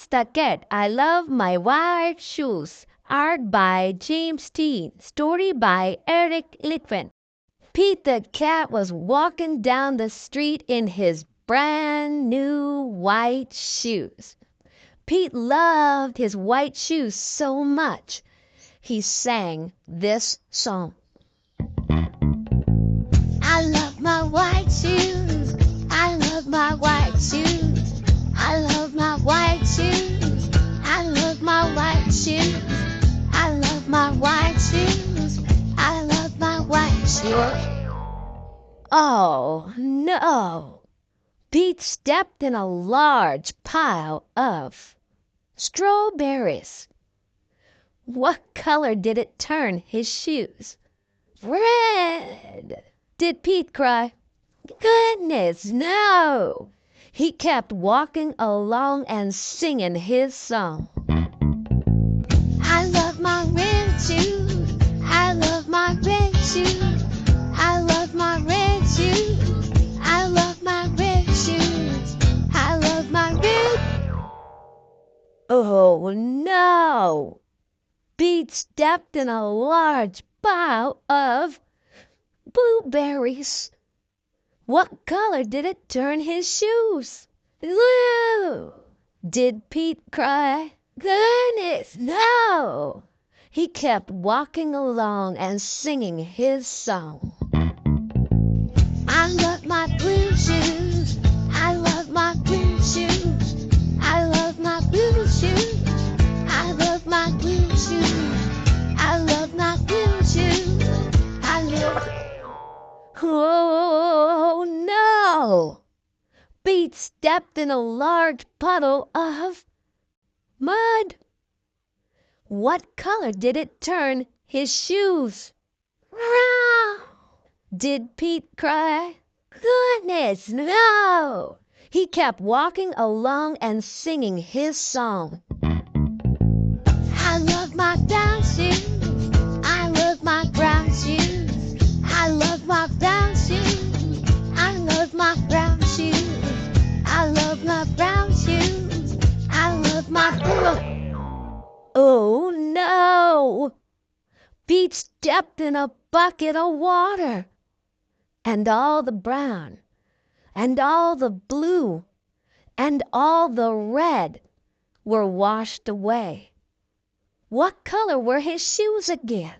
Pete's the Cat. I Love My White Shoes. Art by James T. Story by Eric Litwin. Pete the cat was walking down the street in his brand new white shoes. Pete loved his white shoes so much, he sang this song. I love my white shoes. I love my white shoes. I love my white shoes. I love my white shoes. I love my white shoes. I love my white shoes. Oh, no. Pete stepped in a large pile of strawberries. What color did it turn his shoes? Red! Did Pete cry? Goodness, no! He kept walking along and singing his song. I love my red shoes. I love my red shoes. I love my red shoes. I love my red shoes. I love my red. Oh, no! Pete stepped in a large pile of blueberries. What color did it turn his shoes? Blue! Did Pete cry? Goodness, no! He kept walking along and singing his song. I love my blue shoes. I love my blue shoes. I love my blue shoes. I love my blue shoes. I love my blue shoes. I love. Oh, no! Pete stepped in a large puddle of mud. What color did it turn his shoes? Did Pete cry? Goodness, no! He kept walking along and singing his song. I love my brown shoes. I love my brown shoes. I love my brown shoes. I love my brown shoes. I love my brown shoes. I love my brown. Oh, no! Pete stepped in a bucket of water, and all the brown, and all the blue, and all the red were washed away. What color were his shoes again?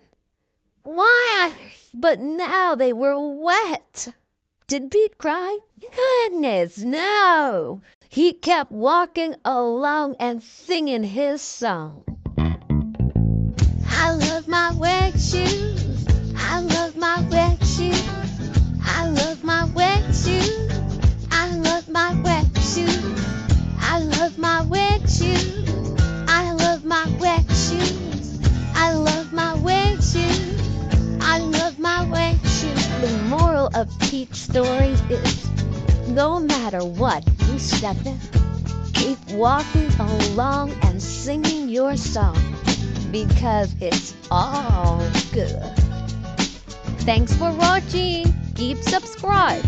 Why, but now they were wet. Did Pete cry? Goodness, no! He kept walking along and singing his song. I love my wet shoes. I love my wet shoes. I love my wet shoes. I love my wet shoes. I love my wet shoes. I love my wet shoes. I love my wet shoes. I love my wet shoes. The moral of Pete's story is, no matter what you step in, keep walking along and singing your song, because it's all good. Thanks for watching. Keep subscribed.